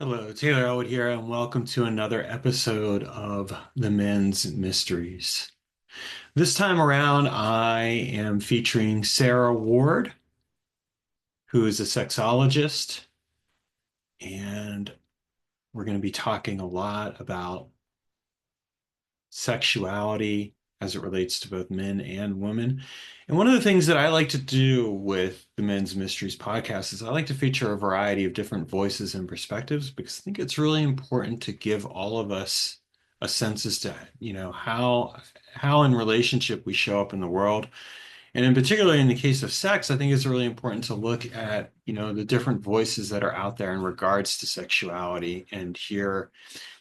Hello, Taylor Elwood here, and welcome to another episode of The Men's Mysteries. This time around, I am featuring Sarah Ward, who is a sexologist, and we're going to be talking a lot about sexuality as it relates to both men and women. And one of the things that I like to do with the Men's Mysteries podcast is I like to feature a variety of different voices and perspectives because I think it's really important to give all of us a sense as to, how in relationship we show up in the world. And in particular, in the case of sex, I think it's really important to look at, the different voices that are out there in regards to sexuality and hear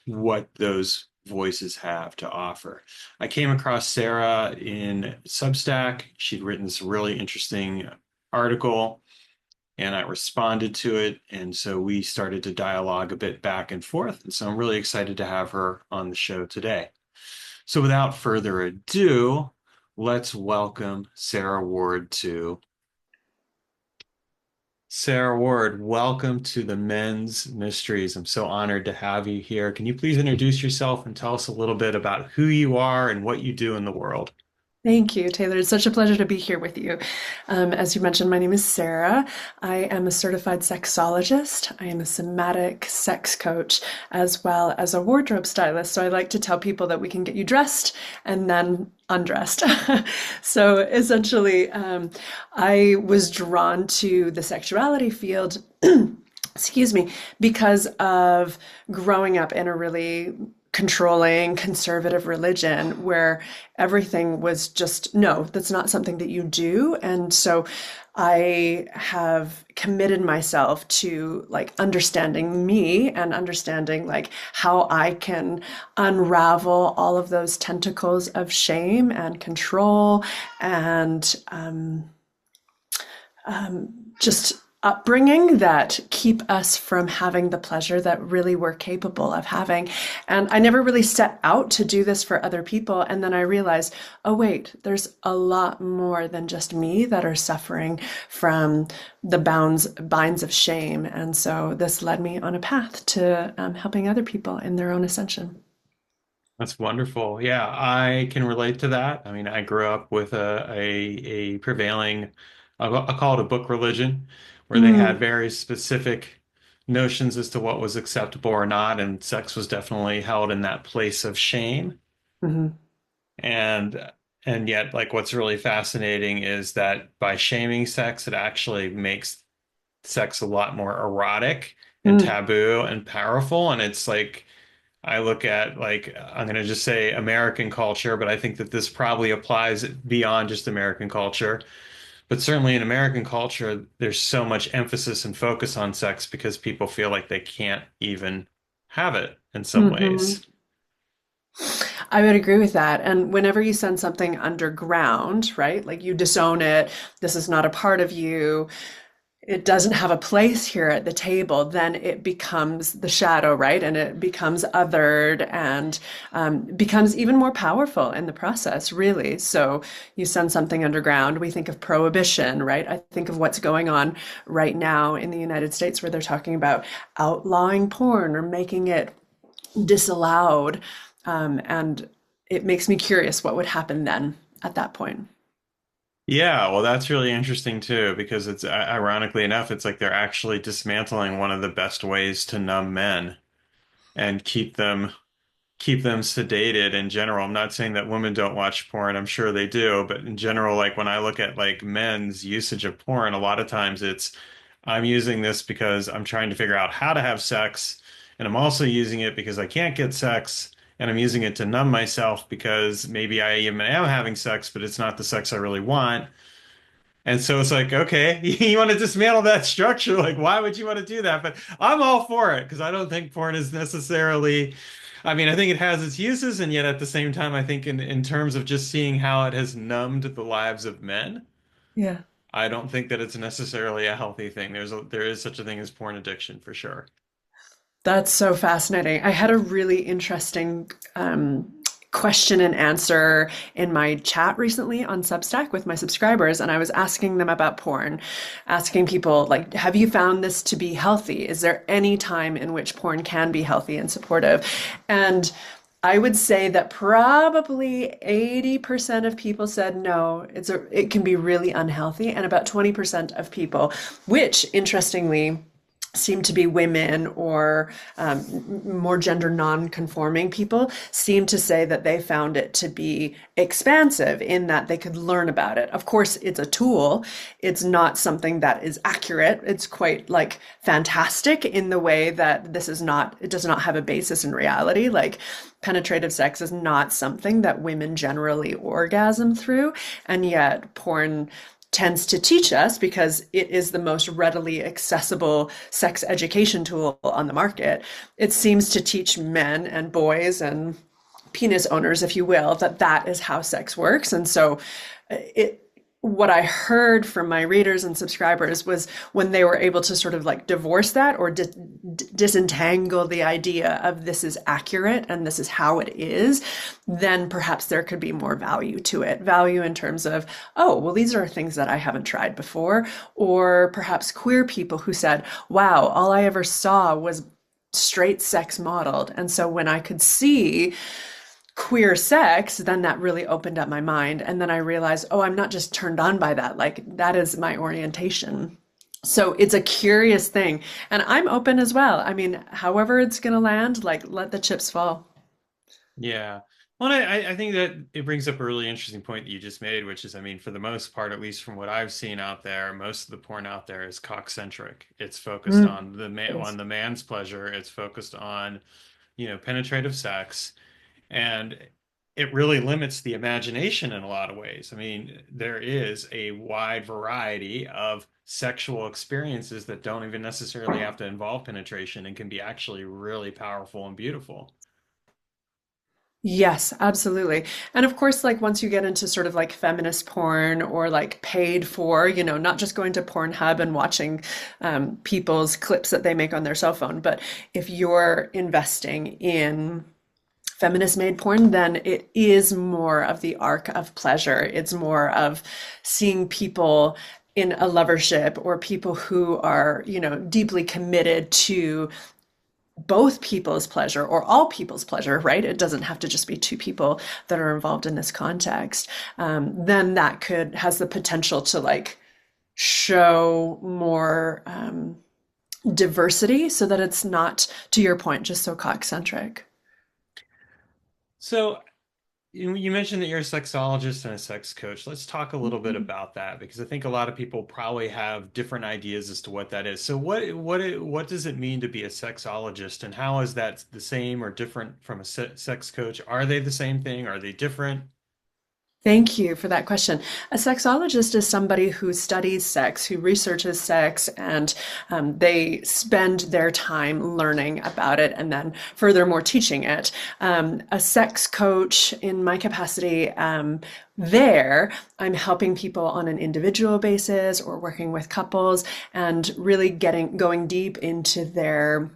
what those voices have to offer. I came across Sarah in Substack. She'd written this really interesting article and I responded to it. And so we started to dialogue a bit back and forth. And so I'm really excited to have her on the show today. So without further ado, let's welcome Sarah Ward to Sarah Ward, welcome to the Men's Mysteries. I'm so honored to have you here. Can you please introduce yourself and tell us a little bit about who you are and what you do in the world? Thank you, Taylor. It's such a pleasure to be here with you. As you mentioned, my name is Sarah. I am a certified sexologist. I am a somatic sex coach, as well as a wardrobe stylist. So I like to tell people that we can get you dressed and then undressed. So essentially, I was drawn to the sexuality field, excuse me, because of growing up in a really controlling conservative religion where everything was just, no, that's not something that you do. And so I have committed myself to like understanding me and understanding like how I can unravel all of those tentacles of shame and control and just upbringing that keep us from having the pleasure that really we're capable of having. And I never really set out to do this for other people. And then I realized, oh, wait, there's a lot more than just me that are suffering from the binds of shame. And so this led me on a path to helping other people in their own ascension. That's wonderful. Yeah, I can relate to that. I mean, I grew up with a prevailing, I'll call it a book religion, where they had Mm, very specific notions as to what was acceptable or not, and sex was definitely held in that place of shame. mhm, And and yet, like, what's really fascinating is that by shaming sex, it actually makes sex a lot more erotic and mm, taboo and powerful. And it's like I look at, like, I'm going to just say American culture, but I think that this probably applies beyond just American culture. But certainly in American culture, there's so much emphasis and focus on sex because people feel like they can't even have it in some mhm. ways. I would agree with that. And whenever you send something underground, right? Like you disown it, this is not a part of you, it doesn't have a place here at the table, then it becomes the shadow, right? And it becomes othered and becomes even more powerful in the process, really. So you send something underground, we think of prohibition, right? I think of what's going on right now in the United States where they're talking about outlawing porn or making it disallowed. And it makes me curious what would happen then at that point. Yeah, well, that's really interesting too, because it's ironically enough, it's like they're actually dismantling one of the best ways to numb men and keep them sedated in general. I'm not saying that women don't watch porn. I'm sure they do, but in general, like when I look at like men's usage of porn, a lot of times it's I'm using this because I'm trying to figure out how to have sex, and I'm also using it because I can't get sex, and I'm using it to numb myself because maybe I even am having sex, but it's not the sex I really want. And so it's like, okay, you want to dismantle that structure. Like, why would you want to do that? But I'm all for it because I don't think porn is necessarily, I mean, I think it has its uses. And yet at the same time, I think in terms of just seeing how it has numbed the lives of men, Yeah. I don't think that it's necessarily a healthy thing. There is such a thing as porn addiction for sure. That's so fascinating. I had a really interesting question and answer in my chat recently on Substack with my subscribers, and I was asking them about porn, asking people like, have you found this to be healthy? Is there any time in which porn can be healthy and supportive? And I would say that probably 80% of people said no, it can be really unhealthy, and about 20% of people, which interestingly seem to be women or more gender non-conforming people, seem to say that they found it to be expansive in that they could learn about it. Of course, it's a tool. It's not something that is accurate. It's quite like fantastic in the way that it does not have a basis in reality. Like penetrative sex is not something that women generally orgasm through, and yet porn tends to teach us, because it is the most readily accessible sex education tool on the market. It seems to teach men and boys and penis owners, if you will, that that is how sex works. And so it what I heard from my readers and subscribers was when they were able to sort of like divorce that or disentangle the idea of this is accurate and this is how it is, then perhaps there could be more value to it. Value in terms of, oh, well, these are things that I haven't tried before. Or perhaps queer people who said, wow, all I ever saw was straight sex modeled. And so when I could see queer sex, then that really opened up my mind. And then I realized, oh, I'm not just turned on by that. Like that is my orientation. So it's a curious thing. And I'm open as well. I mean, however it's going to land, like let the chips fall. Yeah. Well, I think that it brings up a really interesting point that you just made, which is, I mean, for the most part, at least from what I've seen out there, most of the porn out there is cock-centric. It's focused Mm, on the man, it on is. the man's pleasure. It's focused on, penetrative sex. And it really limits the imagination in a lot of ways. I mean, there is a wide variety of sexual experiences that don't even necessarily have to involve penetration and can be actually really powerful and beautiful. Yes, absolutely. And of course, like once you get into sort of like feminist porn or like paid for, not just going to Pornhub and watching people's clips that they make on their cell phone, but if you're investing in feminist made porn, then it is more of the arc of pleasure. It's more of seeing people in a lovership or people who are, deeply committed to both people's pleasure or all people's pleasure, right? It doesn't have to just be two people that are involved in this context. Then that has the potential to like show more diversity so that it's not, to your point, just so cock-centric. So you mentioned that you're a sexologist and a sex coach. Let's talk a little bit about that because I think a lot of people probably have different ideas as to what that is. So what does it mean to be a sexologist, and how is that the same or different from a sex coach? Are they the same thing? Are they different? Thank you for that question. A sexologist is somebody who studies sex, who researches sex, and they spend their time learning about it and then furthermore teaching it. A sex coach, in my capacity, I'm helping people on an individual basis or working with couples and really going deep into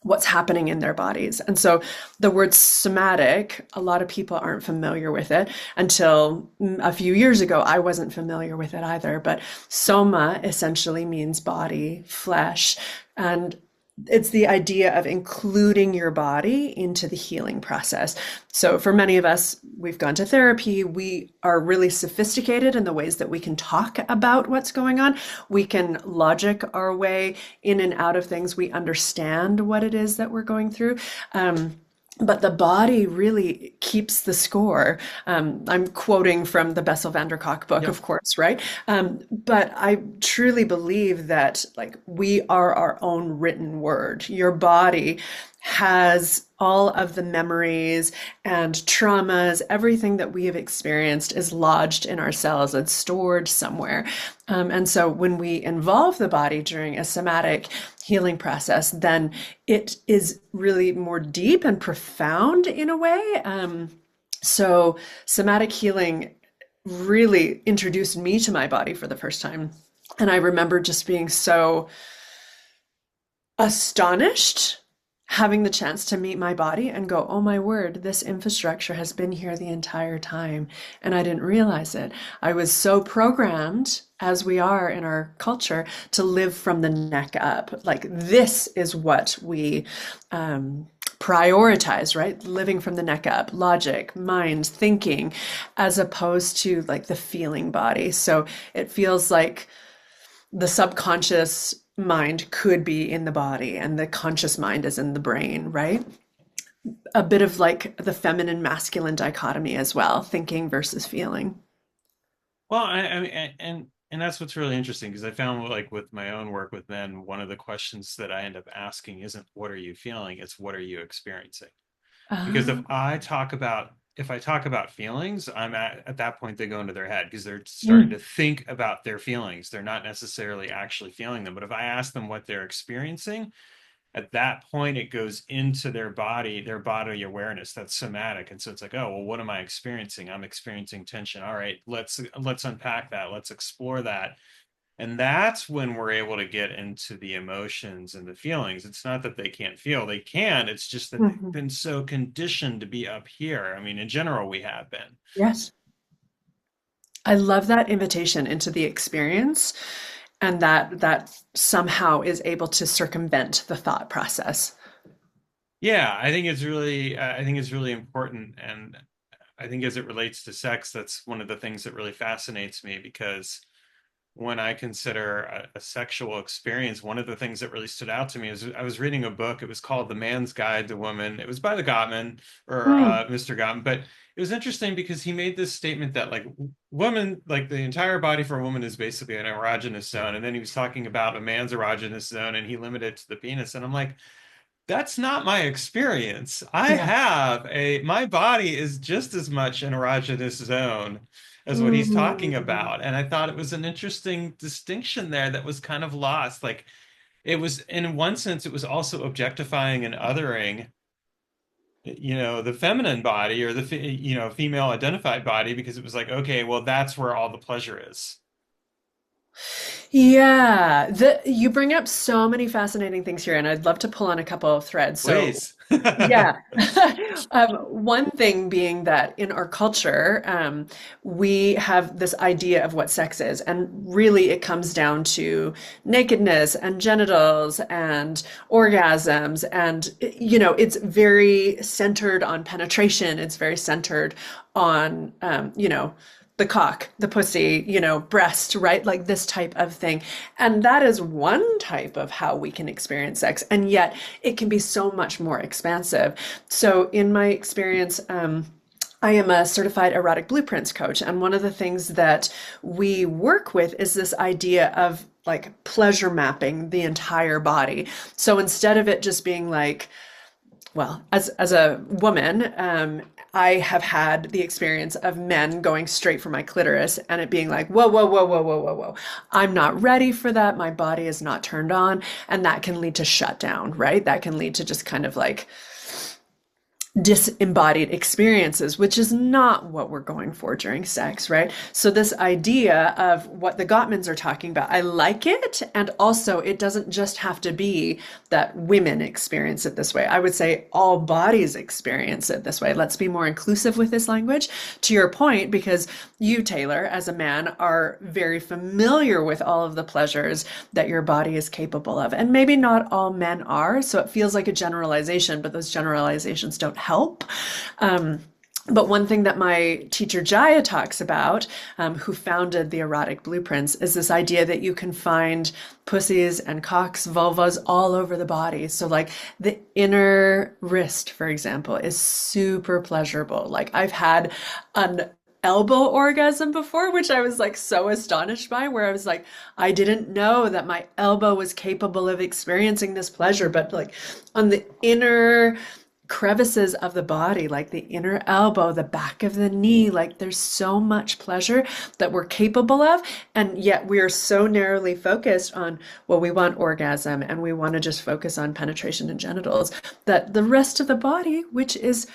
what's happening in their bodies. And so the word somatic, a lot of people aren't familiar with it. Until a few years ago, I wasn't familiar with it either. But soma essentially means body, flesh. And it's the idea of including your body into the healing process. So for many of us, we've gone to therapy. We are really sophisticated in the ways that we can talk about what's going on. We can logic our way in and out of things. We understand what it is that we're going through. But the body really keeps the score. I'm quoting from the Bessel van der Kolk book, Yep. of course, right? But I truly believe that like we are our own written word. Your body has all of the memories and traumas, everything that we have experienced is lodged in our cells and stored somewhere. And so when we involve the body during a somatic healing process, then it is really more deep and profound in a way. So somatic healing really introduced me to my body for the first time. And I remember just being so astonished having the chance to meet my body and go, oh my word, this infrastructure has been here the entire time. And I didn't realize it. I was so programmed, as we are in our culture, to live from the neck up. Like, this is what we prioritize, right? Living from the neck up, logic, mind, thinking, as opposed to like the feeling body. So it feels like the subconscious mind could be in the body and the conscious mind is in the brain, right? A bit of like the feminine masculine dichotomy as well, thinking versus feeling. Well, I mean, and that's what's really interesting because I found like with my own work with men, one of the questions that I end up asking isn't what are you feeling, it's what are you experiencing? Because Uh, if I talk about feelings, I'm at that point they go into their head because they're starting mm, to think about their feelings. They're not necessarily actually feeling them. But if I ask them what they're experiencing, at that point it goes into their body awareness. That's somatic. And so it's like, oh, well, what am I experiencing? I'm experiencing tension. All right, let's unpack that. Let's explore that. And that's when we're able to get into the emotions and the feelings. It's not that they can't feel, they can. It's just that they've mhm. been so conditioned to be up here. I mean, in general, we have been. Yes. I love that invitation into the experience and that somehow is able to circumvent the thought process. Yeah, I think it's really important. And I think as it relates to sex, that's one of the things that really fascinates me because when I consider a sexual experience, one of the things that really stood out to me is I was reading a book. It was called The Man's Guide to Woman. It was by the Gottman or Mm, Mr. Gottman, but it was interesting because he made this statement that like woman, like the entire body for a woman is basically an erogenous zone. And then he was talking about a man's erogenous zone and he limited it to the penis. And I'm like, that's not my experience. yeah. My body is just as much an erogenous zone as what he's talking Mm. about. And I thought it was an interesting distinction there that was kind of lost. Like it was, in one sense, it was also objectifying and othering, the feminine body or female identified body because it was like, okay, well, that's where all the pleasure is. Yeah, you bring up so many fascinating things here, and I'd love to pull on a couple of threads. So, Please. yeah. One thing being that in our culture, we have this idea of what sex is, and really it comes down to nakedness and genitals and orgasms, and it's very centered on penetration. It's very centered on, the cock, the pussy, breast, right? Like this type of thing. And that is one type of how we can experience sex. And yet it can be so much more expansive. So, in my experience, I am a certified erotic blueprints coach. And one of the things that we work with is this idea of like pleasure mapping the entire body. So instead of it just being like, well, as a woman, I have had the experience of men going straight for my clitoris and it being like, whoa, whoa, whoa, whoa, whoa, whoa, whoa. I'm not ready for that. My body is not turned on. And that can lead to shutdown, right? That can lead to just kind of like disembodied experiences, which is not what we're going for during sex, right? So this idea of what the Gottmans are talking about, I like it. And also it doesn't just have to be that women experience it this way. I would say all bodies experience it this way. Let's be more inclusive with this language. To your point, because you, Taylor, as a man, are very familiar with all of the pleasures that your body is capable of. And maybe not all men are. So it feels like a generalization, but those generalizations don't help. But one thing that my teacher Jaya talks about, who founded the erotic blueprints, is this idea that you can find pussies and cocks, vulvas all over the body. So like the inner wrist, for example, is super pleasurable. Like I've had an elbow orgasm before, which I was like so astonished by, where I was like, I didn't know that my elbow was capable of experiencing this pleasure, but like on the inner crevices of the body, like the inner elbow, the back of the knee, like there's so much pleasure that we're capable of. And yet we are so narrowly focused on, well, we want orgasm and we want to just focus on penetration and genitals, that the rest of the body, which is,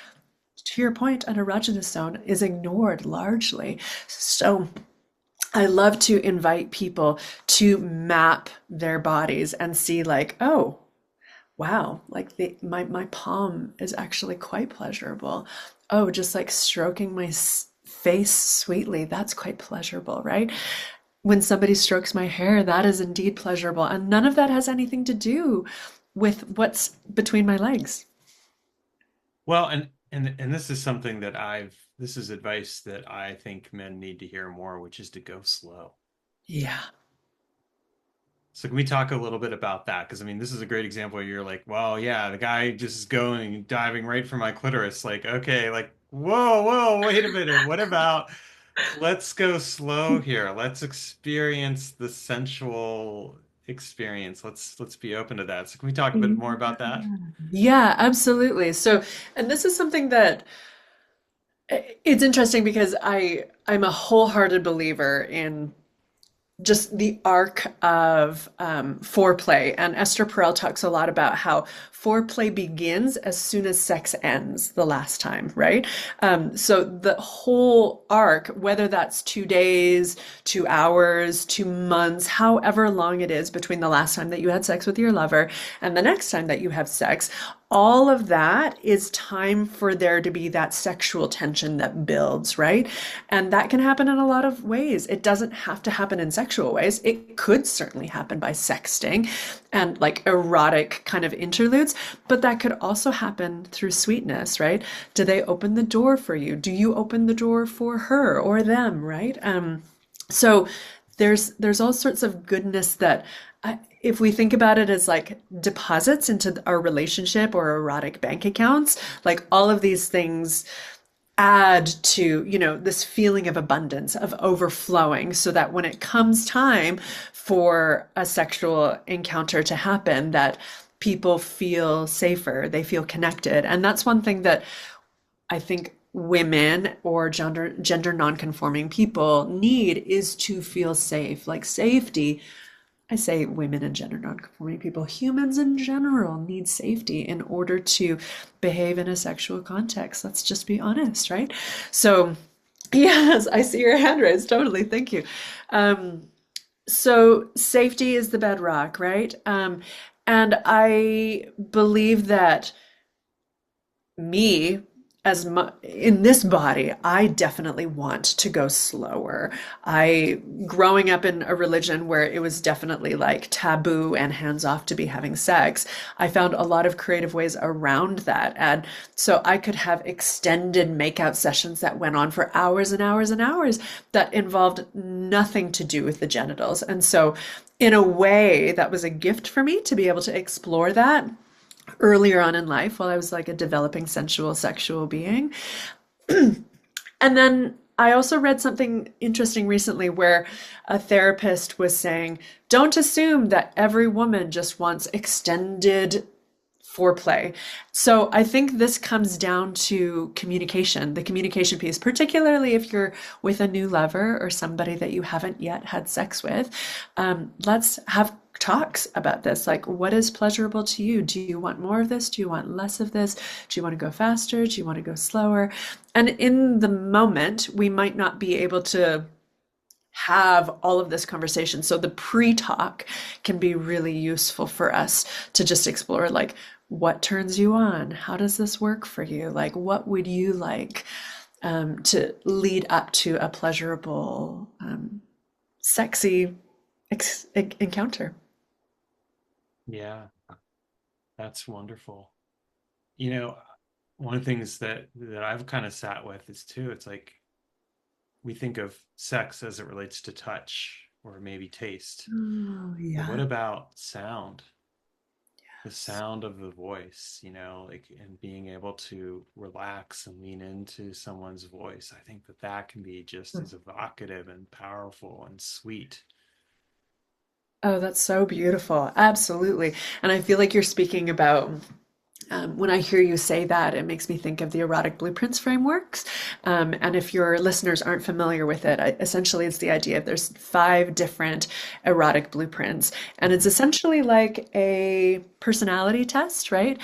to your point, an erogenous zone, is ignored largely. So I love to invite people to map their bodies and see, like, oh, wow, like my palm is actually quite pleasurable. Oh, just like stroking my face sweetly, that's quite pleasurable, right? When somebody strokes my hair, that is indeed pleasurable. And none of that has anything to do with what's between my legs. Well, and this is something that this is advice that I think men need to hear more, which is to go slow. Yeah. So can we talk a little bit about that? Because I mean, this is a great example where you're like, well, yeah, the guy just is going diving right for my clitoris. Like, okay, like, whoa, wait a minute. What about let's go slow here. Let's experience the sensual experience. Let's be open to that. So can we talk a bit more about that? Yeah, absolutely. So, and this is something that it's interesting because I'm a wholehearted believer in just the arc of foreplay. And Esther Perel talks a lot about how foreplay begins as soon as sex ends the last time, right? So the whole arc, whether that's 2 days, 2 hours, 2 months, however long it is between the last time that you had sex with your lover and the next time that you have sex, all of that is time for there to be that sexual tension that builds, right? And that can happen in a lot of ways. It doesn't have to happen in sexual ways. It could certainly happen by sexting and like erotic kind of interludes, but that could also happen through sweetness, right? Do they open the door for you? Do you open the door for her or them, right? So there's all sorts of goodness that if we think about it as like deposits into our relationship or erotic bank accounts, like all of these things add to, this feeling of abundance, of overflowing, so that when it comes time for a sexual encounter to happen, that people feel safer, they feel connected. And that's one thing that I think women or gender non-conforming people need, is to feel safe. Like safety, I say women and gender nonconforming people, humans in general need safety in order to behave in a sexual context. Let's just be honest, right? So, yes, I see your hand raised. Totally. Thank you. Um, so, safety is the bedrock, right? And I believe that me as in this body, I definitely want to go slower. I growing up in a religion where it was definitely like taboo and hands off to be having sex, I found a lot of creative ways around that. And so I could have extended makeout sessions that went on for hours and hours and hours that involved nothing to do with the genitals. And so in a way, that was a gift for me to be able to explore that earlier on in life while I was like a developing sensual sexual being. And then I also read something interesting recently where a therapist was saying, don't assume that every woman just wants extended foreplay. So I think this comes down to communication, the communication piece, particularly if you're with a new lover or somebody that you haven't yet had sex with. Let's have talks about this. Like, what is pleasurable to you? Do you want more of this? Do you want less of this? Do you want to go faster? Do you want to go slower? And in the moment, we might not be able to have all of this conversation. So the pre-talk can be really useful for us to just explore, like, what turns you on? How does this work for you? Like, what would you like to lead up to a pleasurable, sexy encounter? Yeah, that's wonderful. You know, one of the things that I've kind of sat with is too, it's like we think of sex as it relates to touch or maybe taste. Oh, But what yeah. about sound? The sound of the voice, like and being able to relax and lean into someone's voice. I think that that can be just as evocative and powerful and sweet. Oh, that's so beautiful. Absolutely. And I feel like you're speaking about when I hear you say that, it makes me think of the erotic blueprints frameworks. And if your listeners aren't familiar with it, essentially it's the idea of there's 5 different erotic blueprints. And it's Mhm. essentially like a personality test, right?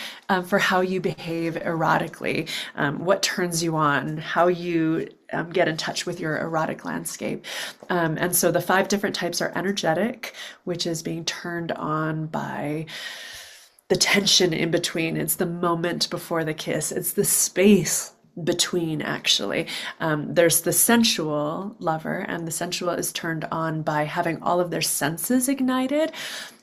For how you behave erotically, what turns you on, how you get in touch with your erotic landscape. And so the 5 different types are energetic, which is being turned on by the tension in between. It's the moment before the kiss. It's the space between, actually. There's the sensual lover, and the sensual is turned on by having all of their senses ignited: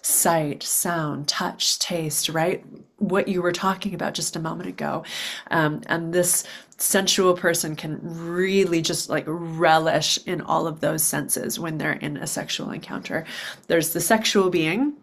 sight, sound, touch, taste, right? What you were talking about just a moment ago. And this sensual person can really just like relish in all of those senses when they're in a sexual encounter. There's the sexual being,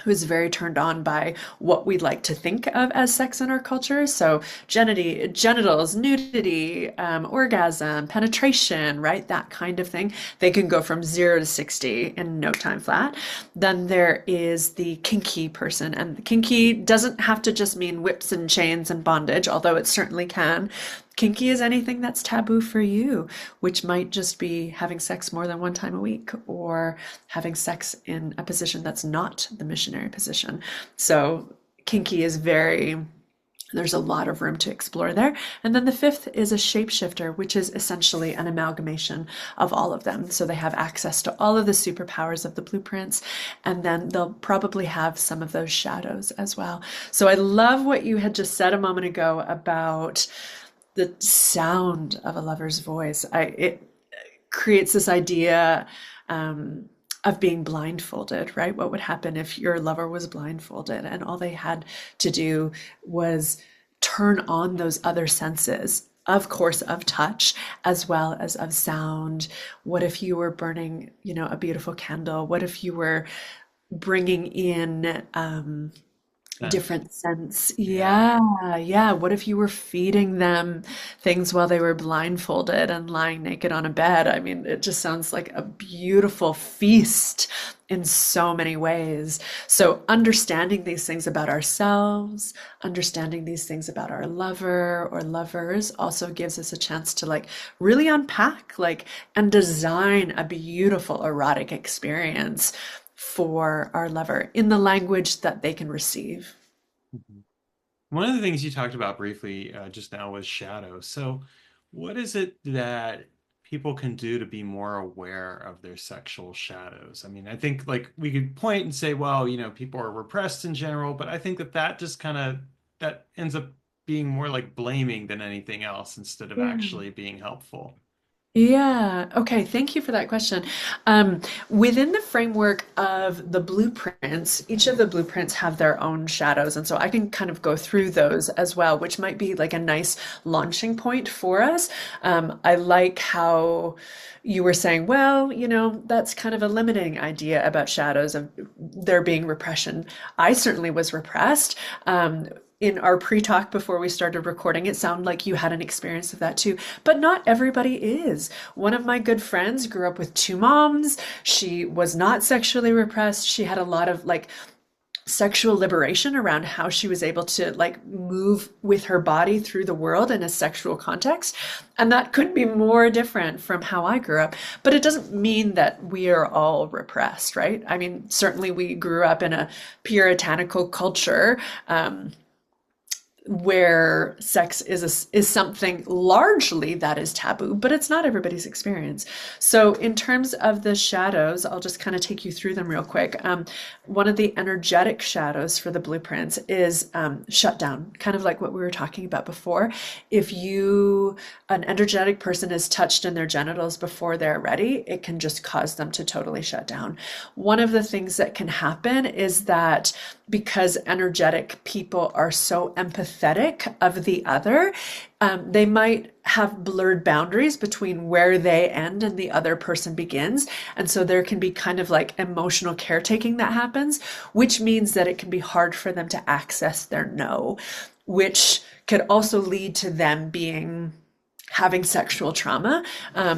who is very turned on by what we like to think of as sex in our culture. So genitals, nudity, orgasm, penetration, right? That kind of thing. They can go from 0 to 60 in no time flat. Then there is the kinky person. And kinky doesn't have to just mean whips and chains and bondage, although it certainly can. Kinky is anything that's taboo for you, which might just be having sex more than one time a week, or having sex in a position that's not the missionary position. So kinky is there's a lot of room to explore there. And then the fifth is a shapeshifter, which is essentially an amalgamation of all of them. So they have access to all of the superpowers of the blueprints, and then they'll probably have some of those shadows as well. So I love what you had just said a moment ago about the sound of a lover's voice. It creates this idea of being blindfolded, right? What would happen if your lover was blindfolded and all they had to do was turn on those other senses, of course, of touch as well as of sound? What if you were burning, a beautiful candle? What if you were bringing in Scent. different scents? Yeah. Yeah, yeah. What if you were feeding them things while they were blindfolded and lying naked on a bed? I mean, it just sounds like a beautiful feast in so many ways. So understanding these things about ourselves, understanding these things about our lover or lovers also gives us a chance to like really unpack and design a beautiful erotic experience for our lover in the language that they can receive. Mhm. One of the things you talked about briefly just now was shadow. So, what is it that people can do to be more aware of their sexual shadows? I mean, I think like we could point and say, well, people are repressed in general, but I think that just kind of that ends up being more like blaming than anything else instead of Yeah. actually being helpful. Yeah. Okay. Thank you for that question. Um, Within the framework of the blueprints, each of the blueprints have their own shadows. And so I can kind of go through those as well, which might be like a nice launching point for us. I like how you were saying, well, that's kind of a limiting idea about shadows of there being repression. I certainly was repressed. In our pre-talk before we started recording, it sounded like you had an experience of that too, but not everybody is. One of my good friends grew up with two moms. She was not sexually repressed. She had a lot of sexual liberation around how she was able to move with her body through the world in a sexual context. And that couldn't be more different from how I grew up. But it doesn't mean that we are all repressed, right? I mean, certainly we grew up in a puritanical culture. Where sex is something largely that is taboo, but it's not everybody's experience. So in terms of the shadows, I'll just kind of take you through them real quick. One of the energetic shadows for the blueprints is shut down, kind of like what we were talking about before. If an energetic person is touched in their genitals before they're ready, it can just cause them to totally shut down. One of the things that can happen is that because energetic people are so empathetic of the other, they might have blurred boundaries between where they end and the other person begins. And so there can be kind of like emotional caretaking that happens, which means that it can be hard for them to access their no, which could also lead to them having sexual trauma,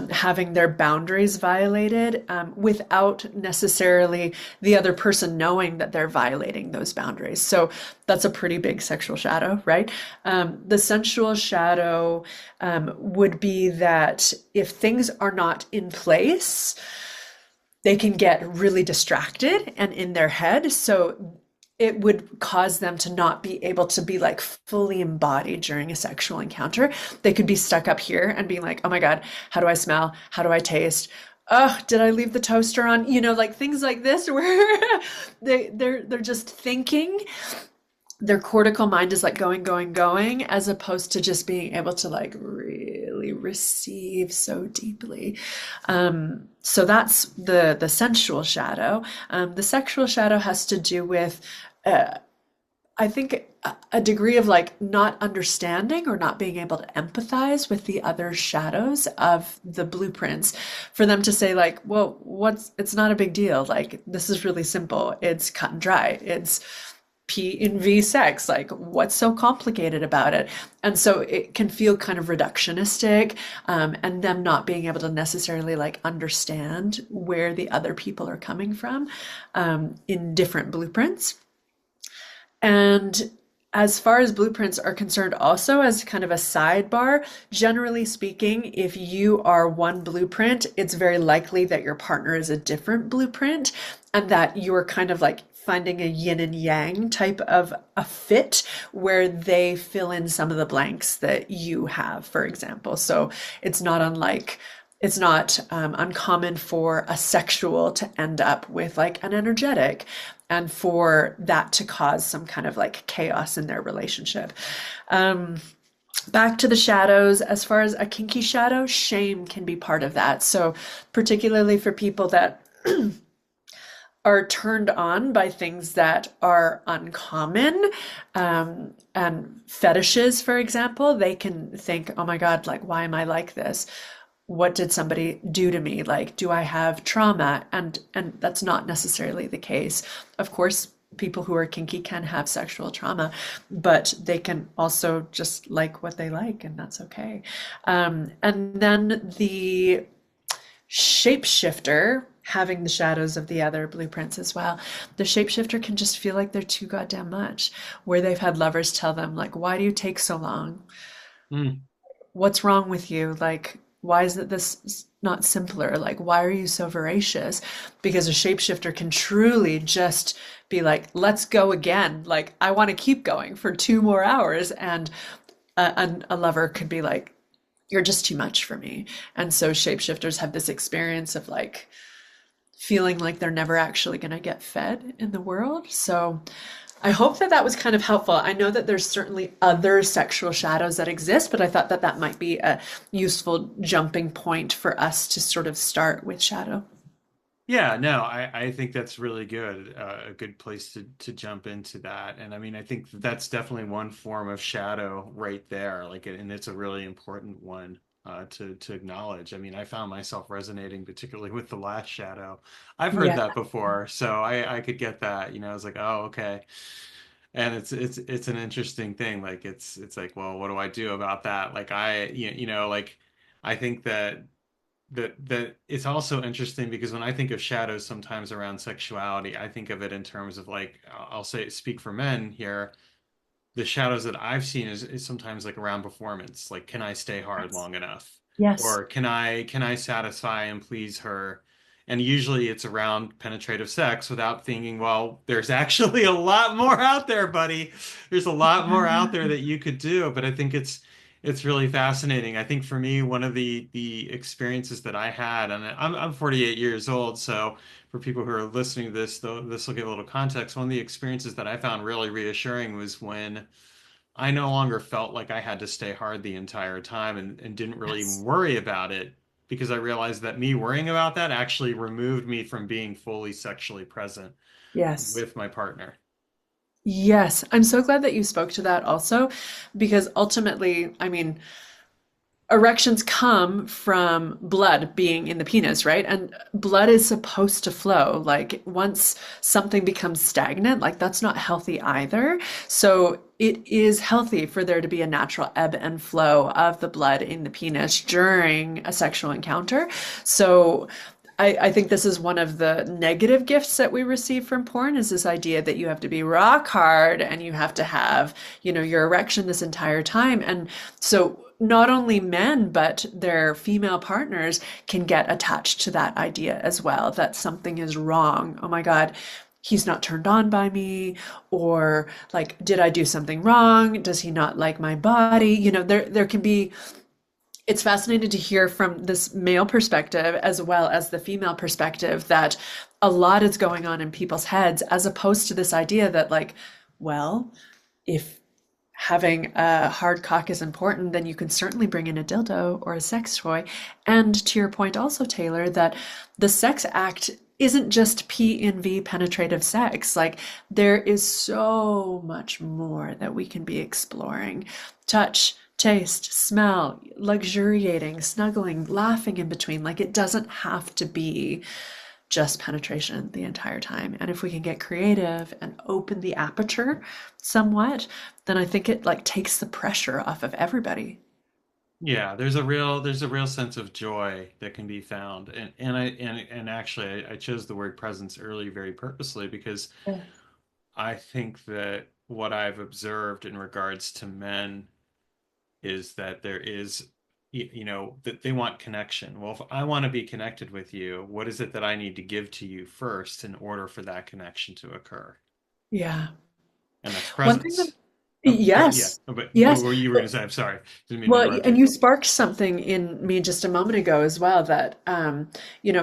having their boundaries violated, without necessarily the other person knowing that they're violating those boundaries. So that's a pretty big sexual shadow, right? The sensual shadow would be that if things are not in place, they can get really distracted and in their head. So it would cause them to not be able to be fully embodied during a sexual encounter. They could be stuck up here and being like, oh my God, how do I smell? How do I taste? Oh, did I leave the toaster on? Things like this where they're just thinking their cortical mind is like going, going, going, as opposed to just being able to like really receive so deeply. So that's the sensual shadow. The sexual shadow has to do with I think a degree of like not understanding or not being able to empathize with the other shadows of the blueprints for them to say like, well, it's not a big deal. Like, this is really simple. It's cut and dry. It's P and V sex. Like, what's so complicated about it? And so it can feel kind of reductionistic, and them not being able to necessarily like understand where the other people are coming from, in different blueprints. And as far as blueprints are concerned, also as kind of a sidebar, generally speaking, if you are one blueprint, it's very likely that your partner is a different blueprint and that you're kind of like finding a yin and yang type of a fit where they fill in some of the blanks that you have, for example. So it's not unlike it's not uncommon for a sexual to end up with like an energetic and for that to cause some kind of like chaos in their relationship. Um, Back to the shadows, as far as a kinky shadow, shame can be part of that. So, particularly for people that are turned on by things that are uncommon, and fetishes, for example, they can think, oh my God, like, why am I like this? What did somebody do to me? Like, do I have trauma? And that's not necessarily the case. Of course, people who are kinky can have sexual trauma, but they can also just like what they like, and that's okay. And then the shapeshifter, having the shadows of the other blueprints as well, the shapeshifter can just feel like they're too goddamn much, where they've had lovers tell them like, why do you take so long? Mm. What's wrong with you? Like, why is it this not simpler? Like, why are you so voracious? Because a shapeshifter can truly just be like, let's go again. Like, I want to keep going for 2 more hours. And a lover could be like, you're just too much for me. And so shapeshifters have this experience of like feeling like they're never actually going to get fed in the world. So I hope that that was kind of helpful. I know that there's certainly other sexual shadows that exist, but I thought that that might be a useful jumping point for us to sort of start with shadow. Yeah, no, I think that's really good. A good place to jump into that. And I mean, I think that's definitely one form of shadow right there. Like, and it's a really important one to acknowledge. I mean, I found myself resonating particularly with the last shadow. I've heard Yeah. that before, so I could get that. I was like, oh, okay. And it's an interesting thing. Like, it's like, well, what do I do about that? Like, like I think that it's also interesting because when I think of shadows sometimes around sexuality, I think of it in terms of like I'll say speak for men here. The shadows that I've seen is sometimes like around performance. Like, can I stay hard Yes. long enough? Yes. Or can I satisfy and please her? And usually it's around penetrative sex without thinking, well, there's actually a lot more out there, buddy. There's a lot more out there that you could do. But I think it's really fascinating. I think for me, one of the experiences that I had, and I'm 48 years old, so for people who are listening to this, though, this will give a little context. One of the experiences that I found really reassuring was when I no longer felt like I had to stay hard the entire time and didn't really even Yes. worry about it because I realized that me worrying about that actually removed me from being fully sexually present Yes. with my partner. Yes. I'm so glad that you spoke to that also, because ultimately, I mean, erections come from blood being in the penis, right? And blood is supposed to flow. Like, once something becomes stagnant, like, that's not healthy either. So it is healthy for there to be a natural ebb and flow of the blood in the penis during a sexual encounter. So I think this is one of the negative gifts that we receive from porn, is this idea that you have to be rock hard and you have to have, your erection this entire time. And so not only men, but their female partners can get attached to that idea as well, that something is wrong. Oh my God, he's not turned on by me, or like, did I do something wrong? Does he not like my body? There can be, it's fascinating to hear from this male perspective as well as the female perspective that a lot is going on in people's heads, as opposed to this idea that, like, well, if having a hard cock is important, then you can certainly bring in a dildo or a sex toy. And to your point also, Taylor, that the sex act isn't just P and V penetrative sex. Like there is so much more that we can be exploring. Touch, taste, smell, luxuriating, snuggling, laughing in between. Like it doesn't have to be just penetration the entire time. And if we can get creative and open the aperture somewhat, then I think it like takes the pressure off of everybody. Yeah, there's a real sense of joy that can be found. And actually I chose the word presence early very purposely because Yeah. I think that what I've observed in regards to men is that there is, you know, that they want connection. Well, if I want to be connected with you, what is it that I need to give to you first in order for that connection to occur? Yeah. And that's One thing that, presence. Oh, go, yeah. yes, Oh, but what yes. were you were going to say? I'm sorry. Didn't mean to Well, interrupt and you. you sparked something in me just a moment ago as well that,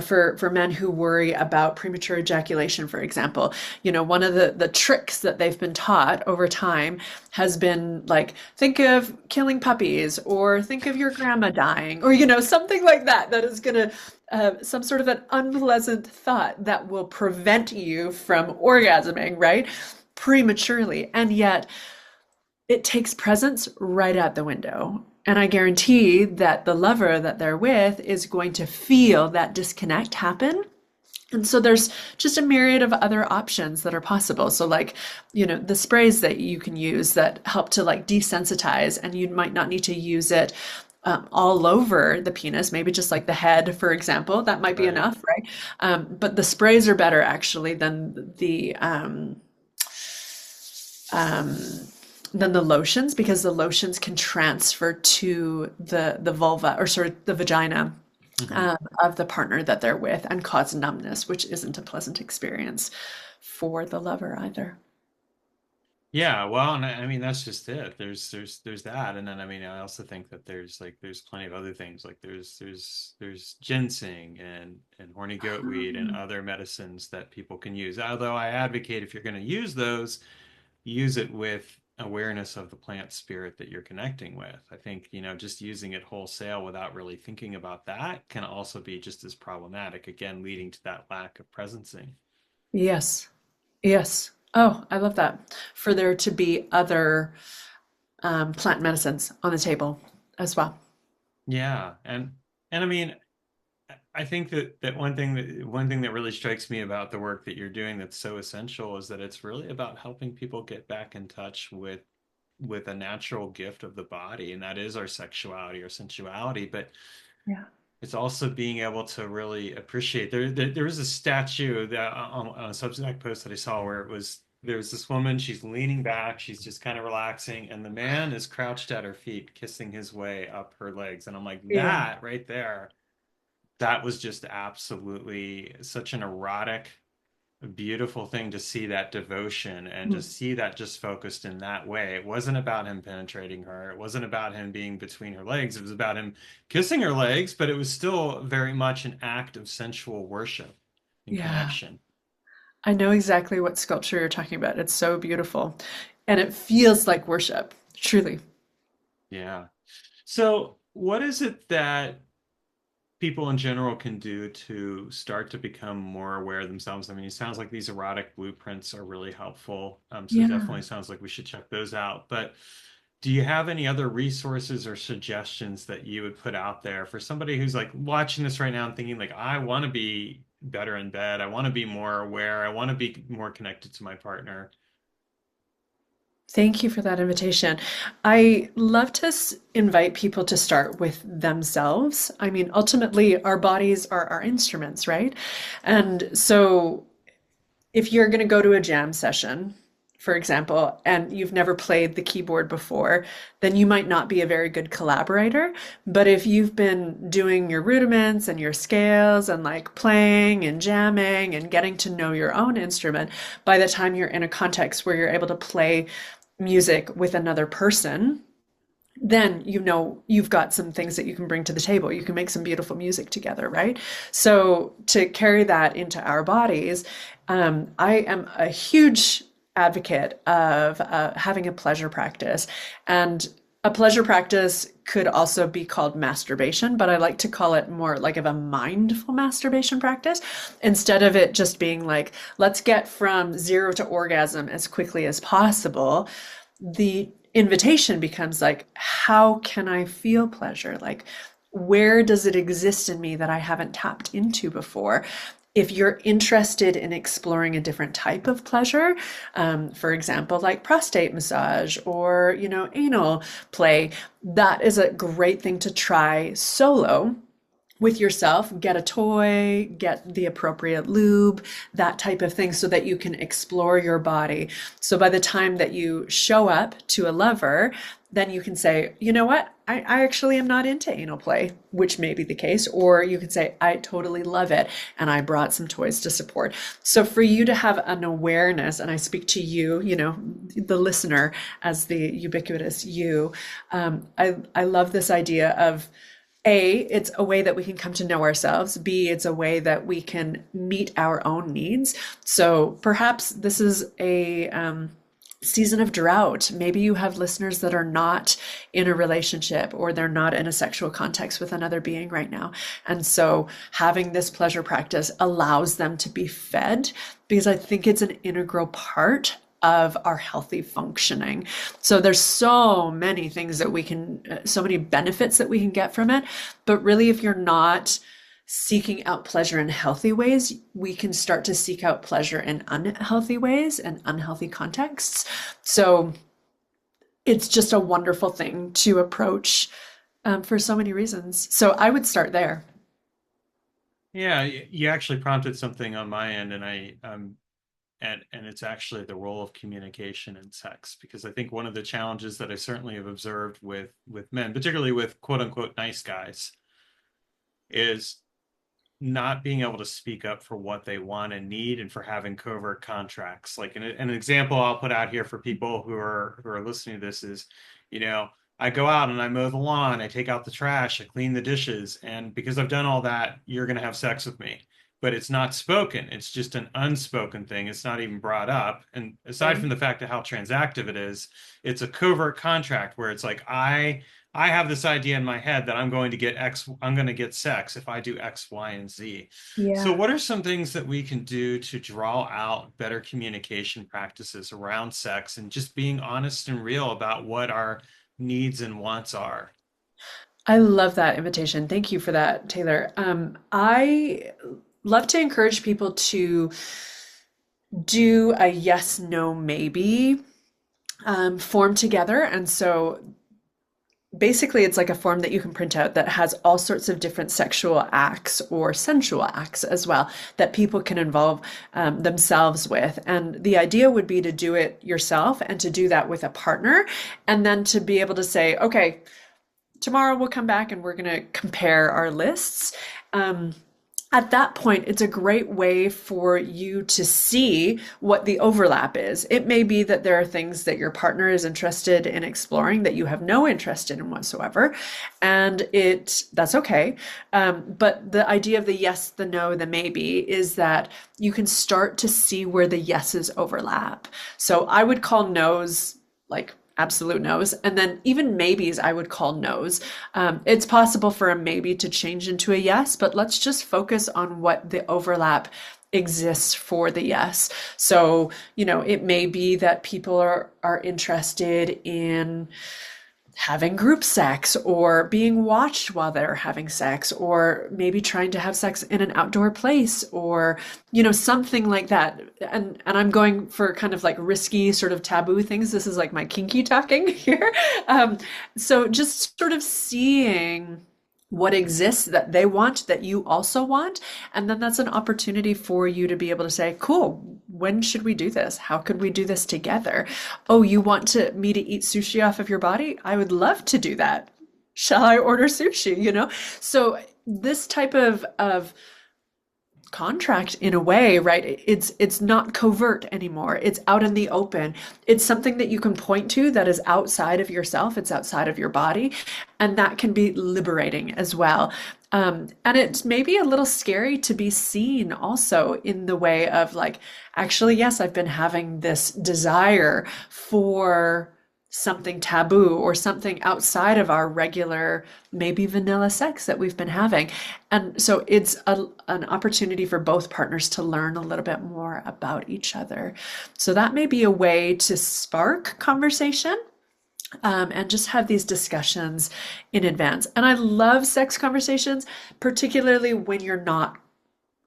for men who worry about premature ejaculation, for example, one of the tricks that they've been taught over time has been like, think of killing puppies or think of your grandma dying or, something like that, that is going to, some sort of an unpleasant thought that will prevent you from orgasming, right? Prematurely. And yet, it takes presence right out the window. And I guarantee that the lover that they're with is going to feel that disconnect happen. And so there's just a myriad of other options that are possible. So like, the sprays that you can use that help to like desensitize, and you might not need to use it all over the penis, maybe just like the head, for example, that might be Right. enough, right? But the sprays are better actually um, than the lotions because the lotions can transfer to the vulva or sort of the vagina Hmm. of the partner that they're with and cause numbness, which isn't a pleasant experience for the lover either. Yeah, well, and I mean that's just it. There's that, and then I mean I also think that there's plenty of other things like there's ginseng and horny goat weed and other medicines that people can use. Although I advocate if you're going to use those, use it with awareness of the plant spirit that you're connecting with. I think, just using it wholesale without really thinking about that can also be just as problematic, again, leading to that lack of presencing. Yes. Yes. Oh, I love that. For there to be other plant medicines on the table as well. Yeah, and I mean, I think that one thing that really strikes me about the work that you're doing that's so essential is that it's really about helping people get back in touch with a natural gift of the body, and that is our sexuality or sensuality. But Yeah. it's also being able to really appreciate. There was a statue that on a Substack post that I saw where there's this woman, she's leaning back, she's just kind of relaxing, and the man is crouched at her feet, kissing his way up her legs. And I'm like, Yeah. that right there, that was just absolutely such an erotic, beautiful thing to see that devotion and to Mm. see that just focused in that way. It wasn't about him penetrating her. It wasn't about him being between her legs. It was about him kissing her legs, but it was still very much an act of sensual worship and Yeah. connection. I know exactly what sculpture you're talking about. It's so beautiful. And it feels like worship, truly. Yeah. So, what is it that people in general can do to start to become more aware of themselves? I mean, it sounds like these erotic blueprints are really helpful. So it Yeah. definitely sounds like we should check those out. But do you have any other resources or suggestions that you would put out there for somebody who's like watching this right now and thinking like, I want to be better in bed. I want to be more aware. I want to be more connected to my partner. Thank you for that invitation. I love to invite people to start with themselves. I mean, ultimately, our bodies are our instruments, right? And so if you're going to go to a jam session, for example, and you've never played the keyboard before, then you might not be a very good collaborator. But if you've been doing your rudiments and your scales and like playing and jamming and getting to know your own instrument, by the time you're in a context where you're able to play music with another person, then you've got some things that you can bring to the table. You can make some beautiful music together, right? So to carry that into our bodies, I am a huge advocate of having a pleasure practice. And a pleasure practice could also be called masturbation, but I like to call it more like of a mindful masturbation practice instead of it just being like, let's get from zero to orgasm as quickly as possible. The invitation becomes like, how can I feel pleasure? Like, where does it exist in me that I haven't tapped into before? If you're interested in exploring a different type of pleasure, for example, like prostate massage or, anal play, that is a great thing to try solo with yourself. Get a toy, get the appropriate lube, that type of thing, so that you can explore your body. So by the time that you show up to a lover, then you can say, you know what? I actually am not into anal play, which may be the case. Or you can say, I totally love it, and I brought some toys to support. So for you to have an awareness, and I speak to you, the listener as the ubiquitous you, I love this idea of, A, it's a way that we can come to know ourselves. B, it's a way that we can meet our own needs. So perhaps this is a season of drought. Maybe you have listeners that are not in a relationship, or they're not in a sexual context with another being right now. And so having this pleasure practice allows them to be fed, because I think it's an integral part of our healthy functioning. So there's so many things that we can, so many benefits that we can get from it. But really, if you're not seeking out pleasure in healthy ways, we can start to seek out pleasure in unhealthy ways and unhealthy contexts. So it's just a wonderful thing to approach for so many reasons. So I would start there. Yeah, you actually prompted something on my end, and and it's actually the role of communication in sex, because I think one of the challenges that I certainly have observed with men, particularly with quote unquote nice guys, is not being able to speak up for what they want and need, and for having covert contracts. Like an example I'll put out here for people who are listening to this is, I go out and I mow the lawn, I take out the trash, I clean the dishes, and because I've done all that, you're going to have sex with me. But it's not spoken. It's just an unspoken thing. It's not even brought up. And aside Right. from the fact of how transactive it is, it's a covert contract where it's like I have this idea in my head that I'm going to get X, I'm going to get sex if I do X, Y, and Z. So, Yeah. what are some things that we can do to draw out better communication practices around sex, and just being honest and real about what our needs and wants are? I love that invitation. Thank you for that, Taylor. I love to encourage people to do a yes, no, maybe form together. And so basically, it's like a form that you can print out that has all sorts of different sexual acts or sensual acts as well that people can involve themselves with. And the idea would be to do it yourself and to do that with a partner, and then to be able to say, okay, tomorrow we'll come back and we're going to compare our lists. At that point, it's a great way for you to see what the overlap is. It may be that there are things that your partner is interested in exploring that you have no interest in whatsoever, and that's okay. But the idea of the yes, the no, the maybe is that you can start to see where the yeses overlap. So I would call no's like absolute no's. And then even maybes, I would call no's. It's possible for a maybe to change into a yes, but let's just focus on what the overlap exists for the yes. So, it may be that people are interested in having group sex, or being watched while they're having sex, or maybe trying to have sex in an outdoor place, or something like that. And I'm going for kind of like risky sort of taboo things. This is like my kinky talking here. So just sort of seeing what exists that they want, that you also want. And then that's an opportunity for you to be able to say, cool, when should we do this? How could we do this together? Oh, you want me to eat sushi off of your body? I would love to do that. Shall I order sushi? So this type of contract in a way, right? It's not covert anymore. It's out in the open. It's something that you can point to that is outside of yourself. It's outside of your body, and that can be liberating as well. And it's maybe a little scary to be seen also in the way of like, actually, yes, I've been having this desire for something taboo or something outside of our regular, maybe vanilla sex that we've been having. And so it's an opportunity for both partners to learn a little bit more about each other. So that may be a way to spark conversation. And just have these discussions in advance. And I love sex conversations, particularly when you're not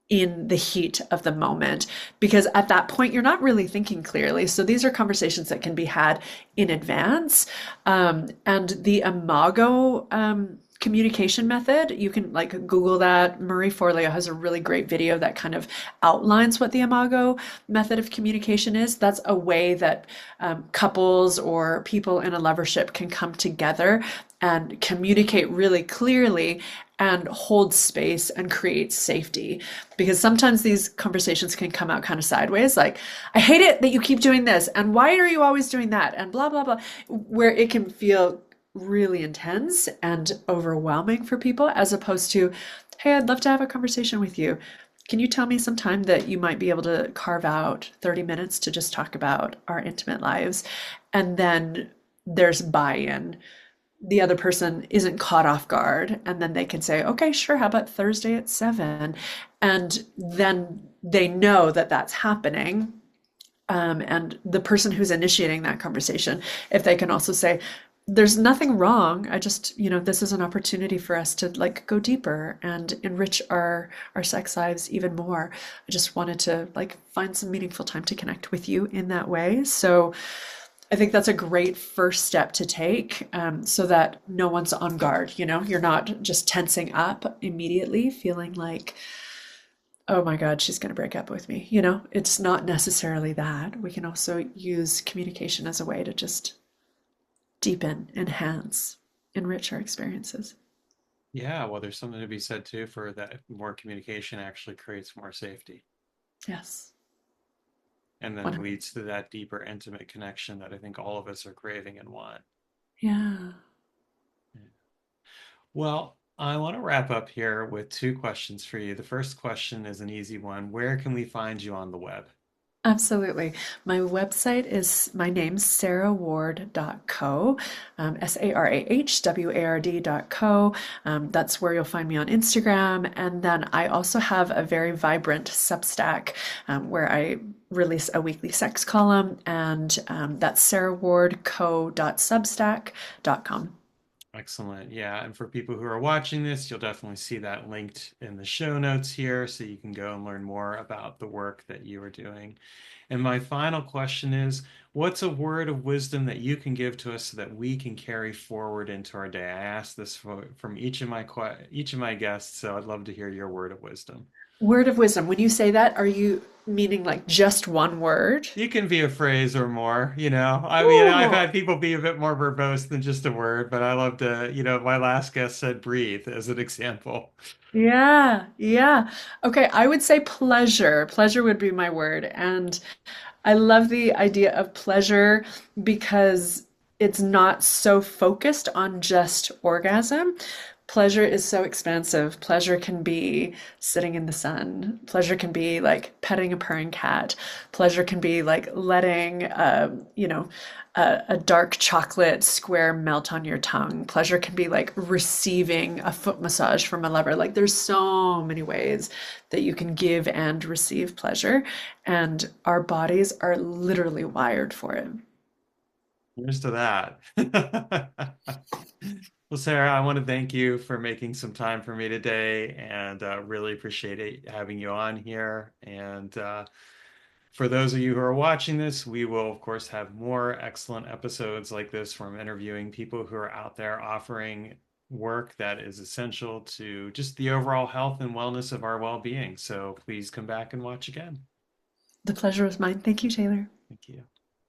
in the heat of the moment, because at that point you're not really thinking clearly. So these are conversations that can be had in advance. And the imago communication method, you can like Google that. Marie Forleo has a really great video that kind of outlines what the imago method of communication is. That's a way that couples or people in a lovership can come together and communicate really clearly and hold space and create safety. Because sometimes these conversations can come out kind of sideways, like, I hate it that you keep doing this, and why are you always doing that, and blah, blah, blah, where it can feel really intense and overwhelming for people, as opposed to, hey, I'd love to have a conversation with you. Can you tell me some time that you might be able to carve out 30 minutes to just talk about our intimate lives? And then there's buy-in. The other person isn't caught off guard, and then they can say, okay, sure, how about Thursday at 7? And then they know that that's happening. And the person who's initiating that conversation, if they can also say, there's nothing wrong. I just, this is an opportunity for us to like go deeper and enrich our sex lives even more. I just wanted to like find some meaningful time to connect with you in that way. So I think that's a great first step to take, so that no one's on guard. You're not just tensing up immediately, feeling like, oh my God, she's going to break up with me. It's not necessarily that. We can also use communication as a way to just deepen, enhance, enrich our experiences. Yeah, well, there's something to be said too for that more communication actually creates more safety Yes. and then 100. leads to that deeper, intimate connection that I think all of us are craving and want. Yeah. Yeah. Well, I want to wrap up here with two questions for you. The first question is an easy one. Where can we find you on the web? Absolutely. My website is my name, sarahward.co, sarahward.co. That's where you'll find me on Instagram. And then I also have a very vibrant Substack where I release a weekly sex column, and that's sarahwardco.substack.com. Excellent. Yeah. And for people who are watching this, you'll definitely see that linked in the show notes here so you can go and learn more about the work that you are doing. And my final question is, what's a word of wisdom that you can give to us so that we can carry forward into our day? I asked this from each of my guests, so I'd love to hear your word of wisdom. Word of wisdom. When you say that, are you meaning like just one word? You can be a phrase or more, I mean, I've Ooh. had people be a bit more verbose than just a word, but I love to, my last guest said breathe as an example. Yeah, yeah. Okay, I would say pleasure. Pleasure would be my word. And I love the idea of pleasure because it's not so focused on just orgasm. Pleasure is so expansive. Pleasure can be sitting in the sun. Pleasure can be like petting a purring cat. Pleasure can be like letting, a dark chocolate square melt on your tongue. Pleasure can be like receiving a foot massage from a lover. Like there's so many ways that you can give and receive pleasure, and our bodies are literally wired for it. Here's to that. Well, Sarah, I want to thank you for making some time for me today and really appreciate having you on here. And for those of you who are watching this, we will, of course, have more excellent episodes like this from interviewing people who are out there offering work that is essential to just the overall health and wellness of our well-being. So please come back and watch again. The pleasure was mine. Thank you, Taylor. Thank you.